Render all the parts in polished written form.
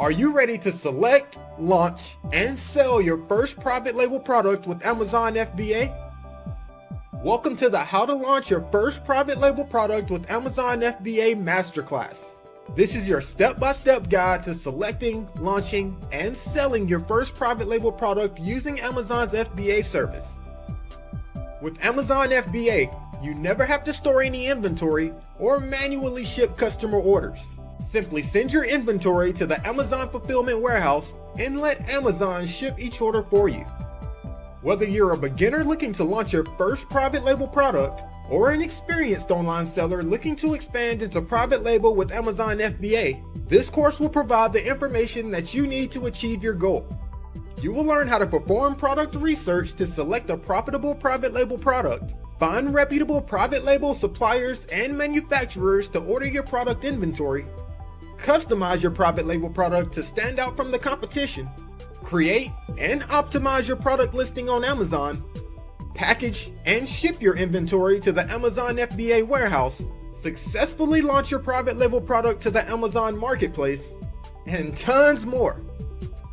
Are you ready to select, launch, and sell your first private label product with Amazon FBA? Welcome to the How to Launch Your First Private Label Product with Amazon FBA Masterclass. This is your step-by-step guide to selecting, launching, and selling your first private label product using Amazon's FBA service. With Amazon FBA, you never have to store any inventory or manually ship customer orders. Simply send your inventory to the Amazon fulfillment warehouse and let Amazon ship each order for you. Whether you're a beginner looking to launch your first private label product or an experienced online seller looking to expand into private label with Amazon FBA, this course will provide the information that you need to achieve your goal. You will learn how to perform product research to select a profitable private label product, find reputable private label suppliers and manufacturers to order your product inventory, customize your private label product to stand out from the competition, create and optimize your product listing on Amazon, package and ship your inventory to the Amazon FBA warehouse, successfully launch your private label product to the Amazon marketplace, and tons more.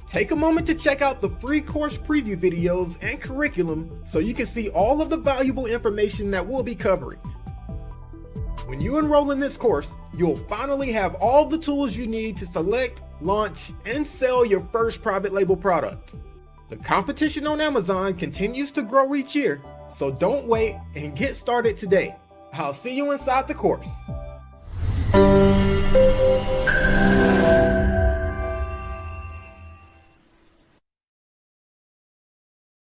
Take a moment to check out the free course preview videos and curriculum so you can see all of the valuable information that we'll be covering. When you enroll in this course, you'll finally have all the tools you need to select, launch, and sell your first private label product. The competition on Amazon continues to grow each year, so don't wait and get started today. I'll see you inside the course.